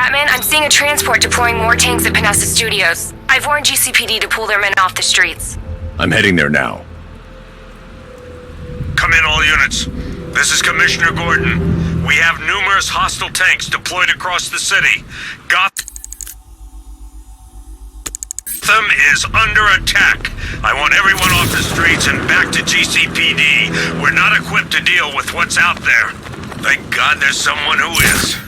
Batman, I'm seeing a transport deploying more tanks at Panessa Studios. I've warned GCPD to pull their men off the streets. I'm heading there now. Come in, all units. This is Commissioner Gordon. We have numerous hostile tanks deployed across the city. Gotham is under attack. I want everyone off the streets and back to GCPD. We're not equipped to deal with what's out there. Thank God there's someone who is.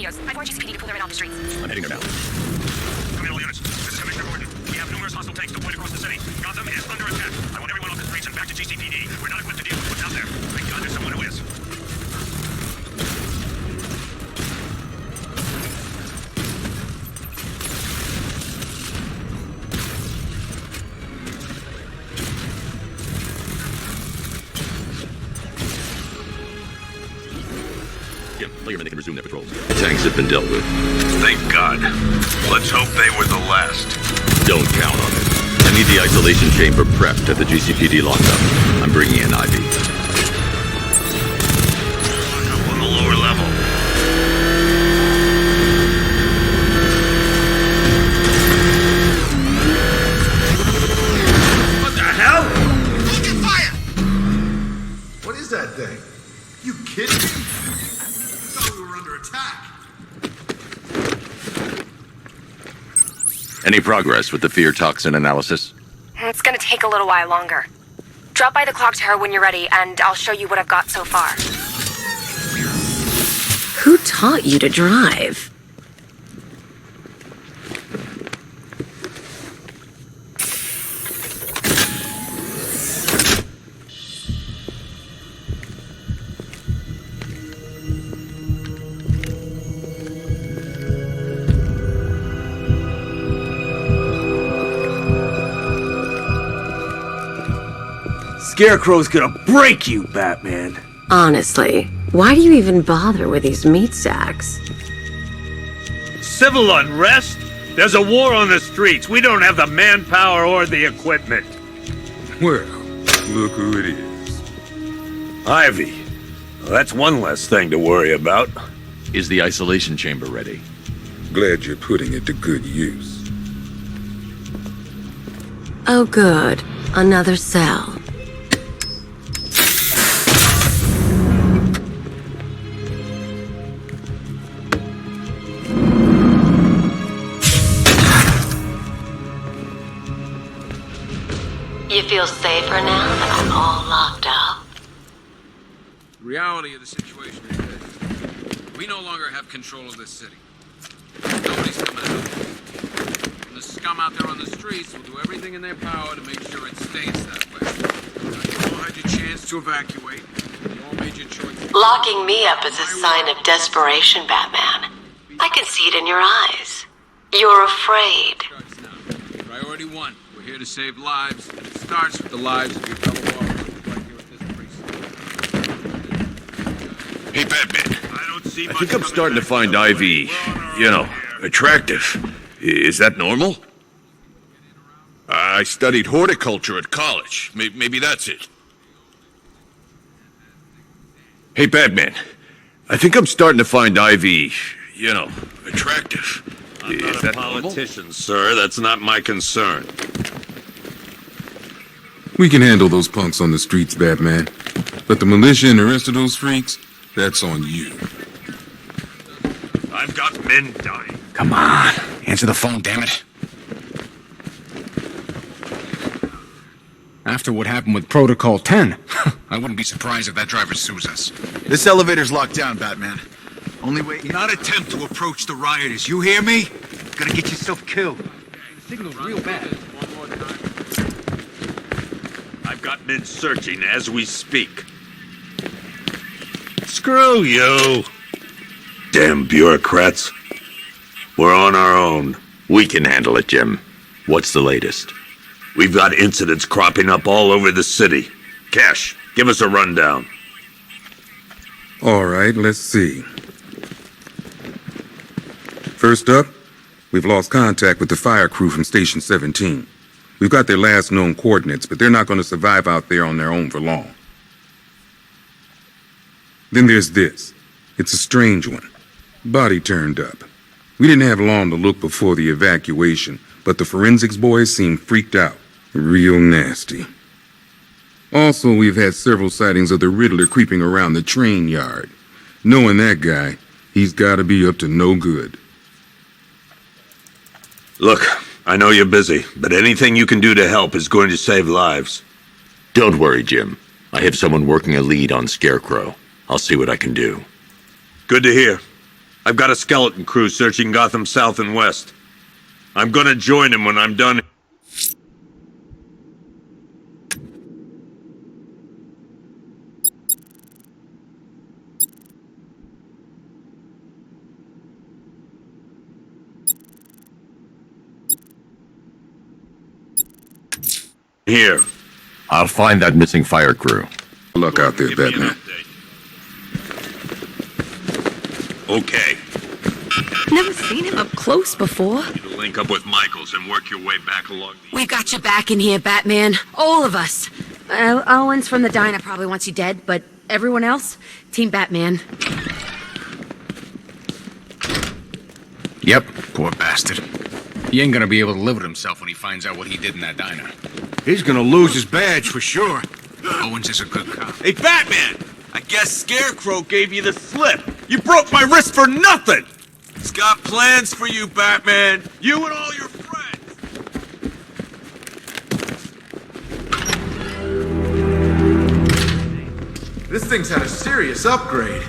I've warned GCPD to pull their men off the streets. I'm heading there now. Come in, all units. This is Commissioner Gordon. We have numerous hostile tanks deployed across the city. Gotham is under attack. I want everyone off the streets and back to GCPD. We're not equipped to deal with what's out there. Thank God there's someone who is. Jim, tell your men they can resume their patrols. Tanks have been dealt with. Thank God. Let's hope they were the last. Don't count on it. I need the isolation chamber prepped at the GCPD lockup. I'm bringing in Ivy. Up on the lower level. What the hell? Open fire! What is that thing? You kidding me? I thought we were under attack. Any progress with the fear toxin analysis? It's gonna take a little while longer. Drop by the clock tower when you're ready, and I'll show you what I've got so far. Who taught you to drive? Scarecrow's gonna break you, Batman. Honestly, why do you even bother with these meat sacks? Civil unrest? There's a war on the streets. We don't have the manpower or the equipment. Well, look who it is. Ivy. Well, that's one less thing to worry about. Is the isolation chamber ready? Glad you're putting it to good use. Oh good, another cell. You feel safer now that I'm all locked up? The reality of the situation is that we no longer have control of this city. Nobody's coming out. And the scum out there on the streets will do everything in their power to make sure it stays that way. Now, you all had your chance to evacuate. You all made your choice. Locking me up is a sign of desperation, Batman. I can see it in your eyes. You're afraid. Priority one. We're here to save lives, and it starts with the lives of your fellow officers right here at this precinct. Hey, Batman. I I think I'm starting to find Ivy, attractive. Is that normal? I studied horticulture at college. Maybe that's it. Hey, Batman. I think I'm starting to find Ivy, attractive. I'm Is not that a politician, normal? sir. That's not my concern. We can handle those punks on the streets, Batman. But the militia and the rest of those freaks, that's on you. I've got men dying. Come on. Answer the phone, damn it. After what happened with Protocol 10, I wouldn't be surprised if that driver sues us. This elevator's locked down, Batman. Only way... Do not attempt to approach the rioters, you hear me? You're gonna get yourself killed. The signal's real bad. One more time. I've got men searching as we speak. Screw you. Damn bureaucrats. We're on our own. We can handle it, Jim. What's the latest? We've got incidents cropping up all over the city. Cash, give us a rundown. All right, let's see. First up, we've lost contact with the fire crew from Station 17. We've got their last known coordinates, but they're not going to survive out there on their own for long. Then there's this. It's a strange one. Body turned up. We didn't have long to look before the evacuation, but the forensics boys seemed freaked out. Real nasty. Also, we've had several sightings of the Riddler creeping around the train yard. Knowing that guy, he's got to be up to no good. Look, I know you're busy, but anything you can do to help is going to save lives. Don't worry, Jim. I have someone working a lead on Scarecrow. I'll see what I can do. Good to hear. I've got a skeleton crew searching Gotham South and West. I'm gonna join him when I'm done. Here. I'll find that missing fire crew. Good luck out there, Give me an Batman. update. Okay. Never seen him up close before. You link up with Michaels and work your way back along the... We've got your back in here, Batman. All of us. Owens from the diner probably wants you dead, but everyone else, Team Batman. Yep, poor bastard. He ain't gonna be able to live with himself when he finds out what he did in that diner. He's gonna lose his badge for sure. Owens is a good cop. Hey, Batman! I guess Scarecrow gave you the slip. You broke my wrist for nothing! He's got plans for you, Batman. You and all your friends. This thing's had a serious upgrade.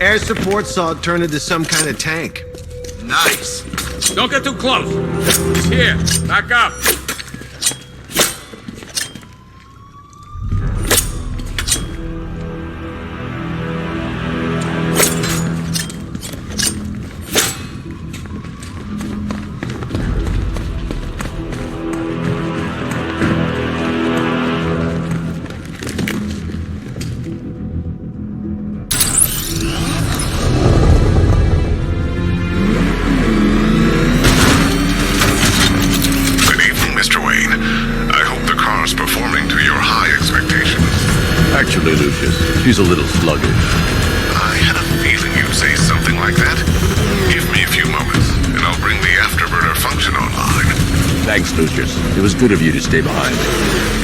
Air support saw it turn into some kind of tank. Nice. Don't get too close. He's here. Back up. Actually, Lucius, she's a little sluggish. I had a feeling you'd say something like that. Give me a few moments, and I'll bring the afterburner function online. Thanks, Lucius. It was good of you to stay behind.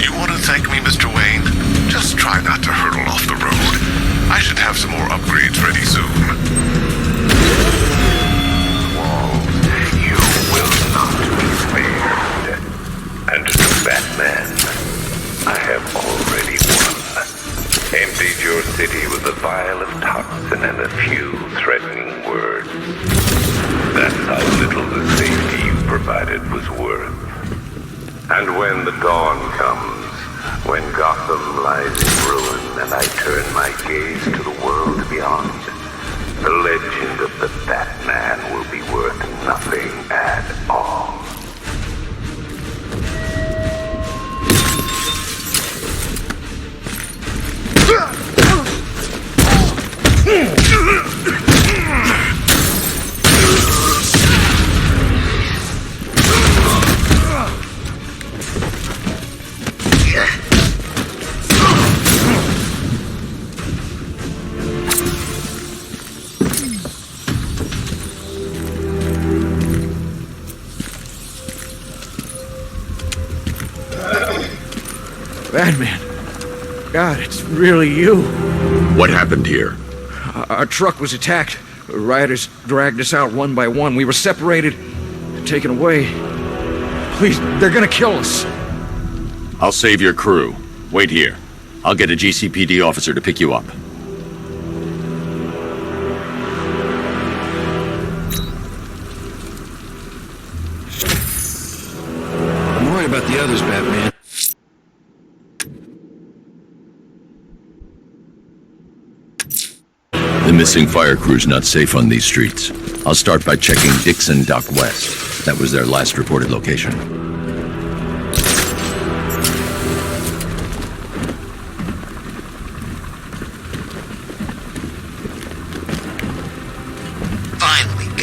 You want to thank me, Mr. Wayne? Just try not to hurtle off the road. I should have some more upgrades ready soon. Walls, you will not be spared. And to Batman, I have already won. Emptied your city with a vial of toxin and a few threatening words. That's how little the safety you provided was worth. And when the dawn comes, when Gotham lies in ruin and I turn my gaze to the world beyond, the legend of the Batman will be worth nothing at all. Batman. God, it's really you. What happened here? Our truck was attacked. Rioters dragged us out one by one. We were separated, taken away. Please, they're gonna kill us. I'll save your crew. Wait here. I'll get a GCPD officer to pick you up. I'm worried about the others, Batman. The missing fire crew's not safe on these streets. I'll start by checking Dixon Dock West. That was their last reported location.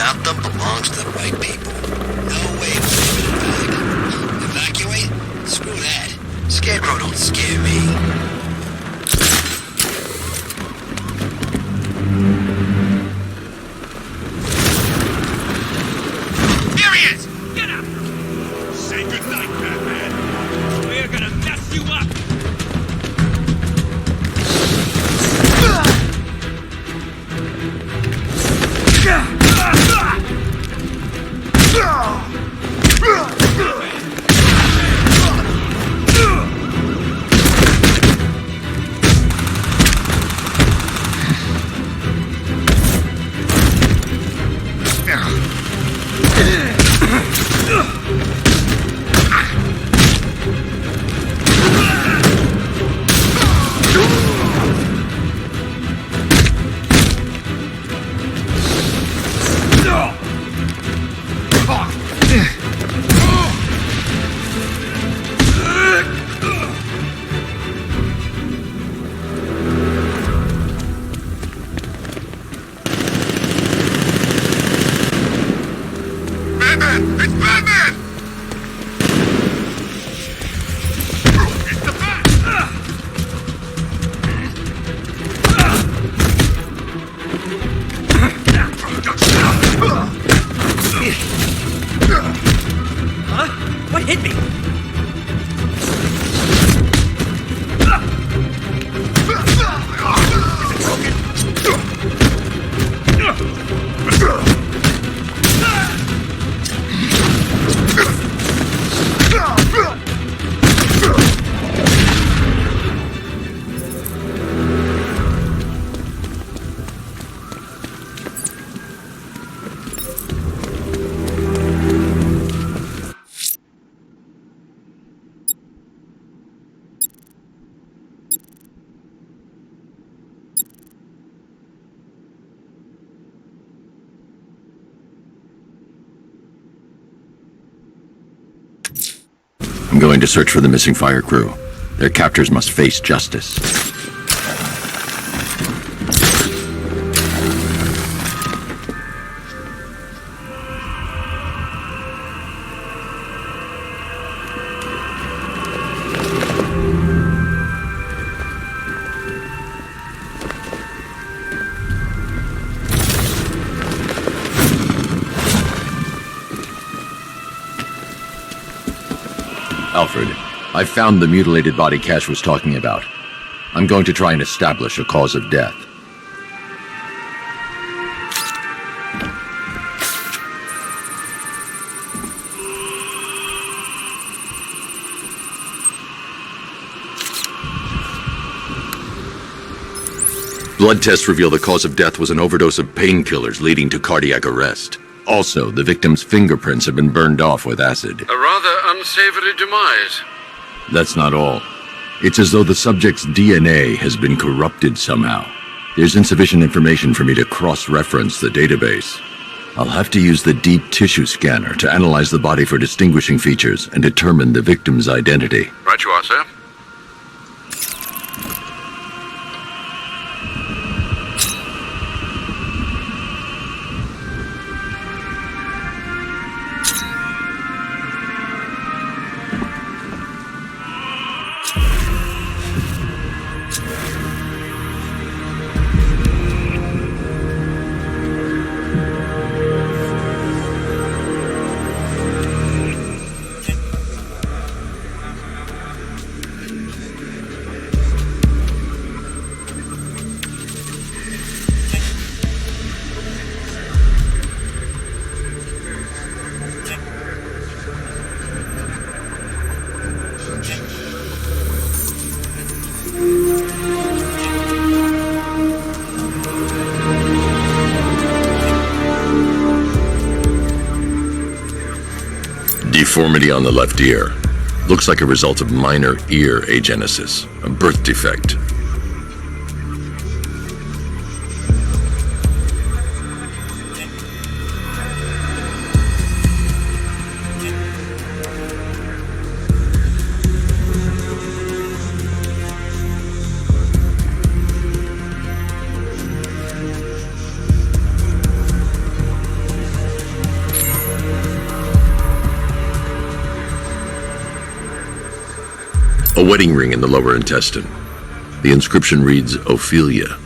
about them belongs to the right people. No way of leaving it back. Evacuate? Screw that. Scarecrow don't scare me. What hit me? I'm going to search for the missing fire crew. Their captors must face justice. Alfred, I found the mutilated body Cash was talking about. I'm going to try and establish a cause of death. Blood tests reveal the cause of death was an overdose of painkillers leading to cardiac arrest. Also, the victim's fingerprints have been burned off with acid. A rather unsavory demise. That's not all. It's as though the subject's DNA has been corrupted somehow. There's insufficient information for me to cross-reference the database. I'll have to use the deep tissue scanner to analyze the body for distinguishing features and determine the victim's identity. Right you are, sir. Deformity on the left ear. Looks like a result of minor ear agenesis, a birth defect. A wedding ring in the lower intestine. The inscription reads, Ophelia.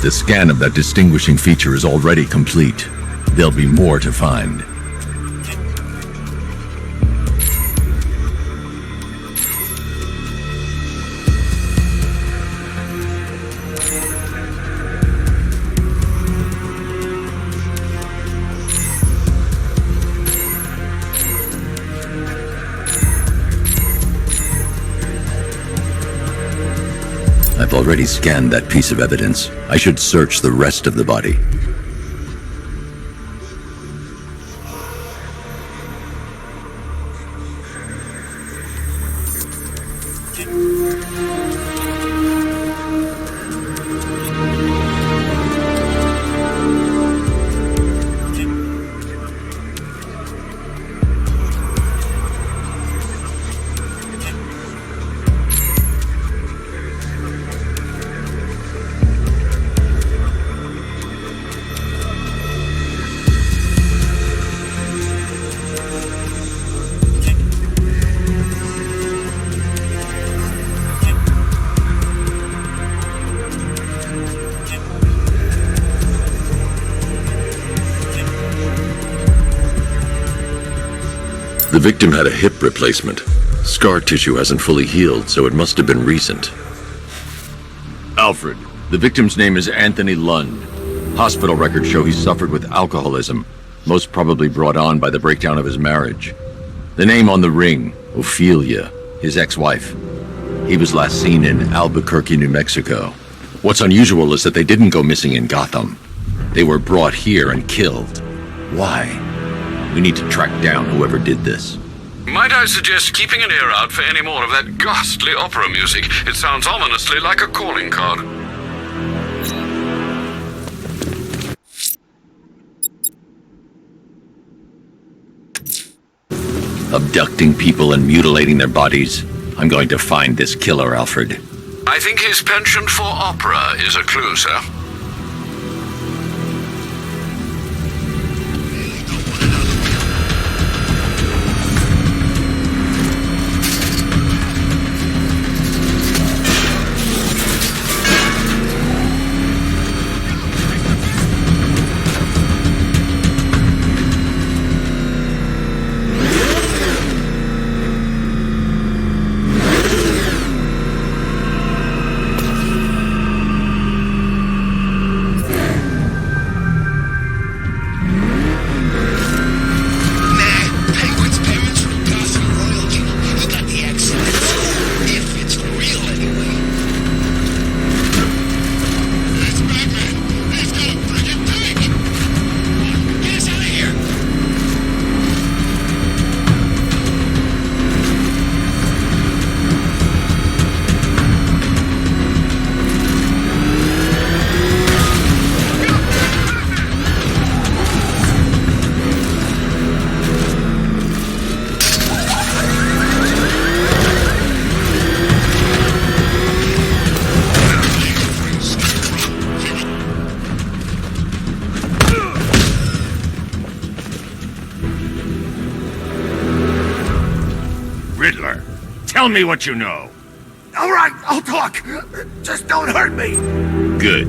The scan of that distinguishing feature is already complete. There'll be more to find. I've already scanned that piece of evidence. I should search the rest of the body. The victim had a hip replacement. Scar tissue hasn't fully healed, so it must have been recent. Alfred, the victim's name is Anthony Lund. Hospital records show he suffered with alcoholism, most probably brought on by the breakdown of his marriage. The name on the ring, Ophelia, his ex-wife. He was last seen in Albuquerque, New Mexico. What's unusual is that they didn't go missing in Gotham. They were brought here and killed. Why? We need to track down whoever did this. Might I suggest keeping an ear out for any more of that ghastly opera music? It sounds ominously like a calling card. Abducting people and mutilating their bodies. I'm going to find this killer, Alfred. I think his penchant for opera is a clue, sir. Riddler, tell me what you know. All right, I'll talk. Just don't hurt me. Good.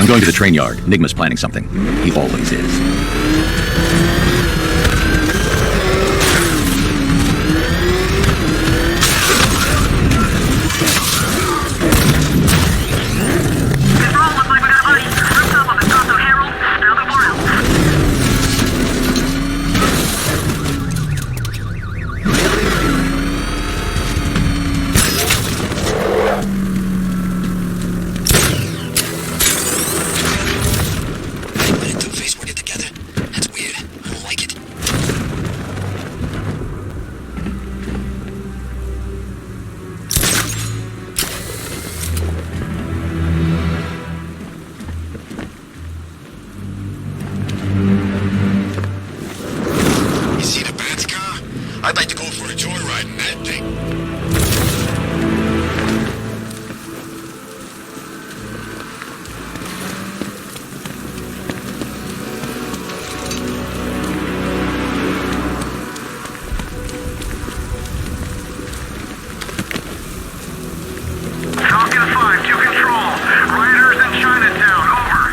I'm going to the train yard. Enigma's planning something. He always is. I'd like to go for a joyride in that thing. Falcon 5 to control. Riders in Chinatown, over.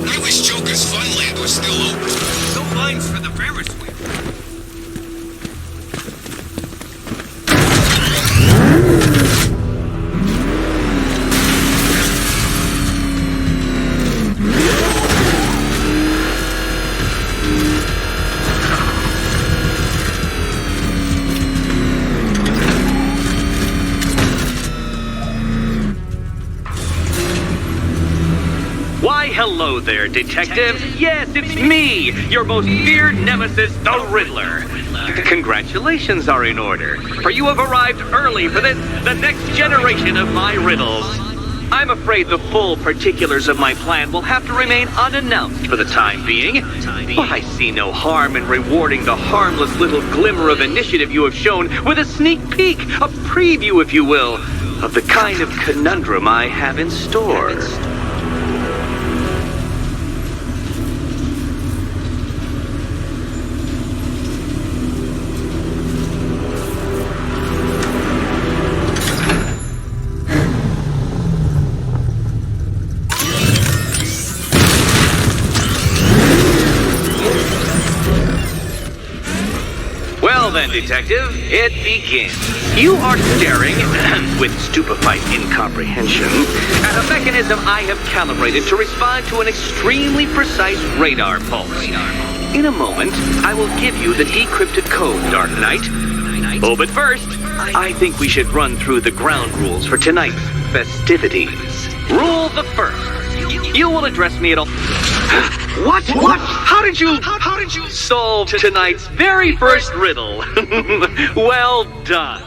I wish Joker's Funland was still open. No lines for the Ferris wheel. Why, hello there, Detective. Yes, it's me, your most feared nemesis, the Riddler. Congratulations are in order, for you have arrived early for this, the next generation of my riddles. I'm afraid the full particulars of my plan will have to remain unannounced for the time being, but I see no harm in rewarding the harmless little glimmer of initiative you have shown with a sneak peek, a preview, if you will, of the kind of conundrum I have in store. Well then, Detective, it begins. You are staring, with stupefied incomprehension, at a mechanism I have calibrated to respond to an extremely precise radar pulse. In a moment, I will give you the decrypted code, Dark Knight. Oh, but first, I think we should run through the ground rules for tonight's festivities. Rule the first. You will address me at all. What? How did you solve tonight's very first riddle? Well done.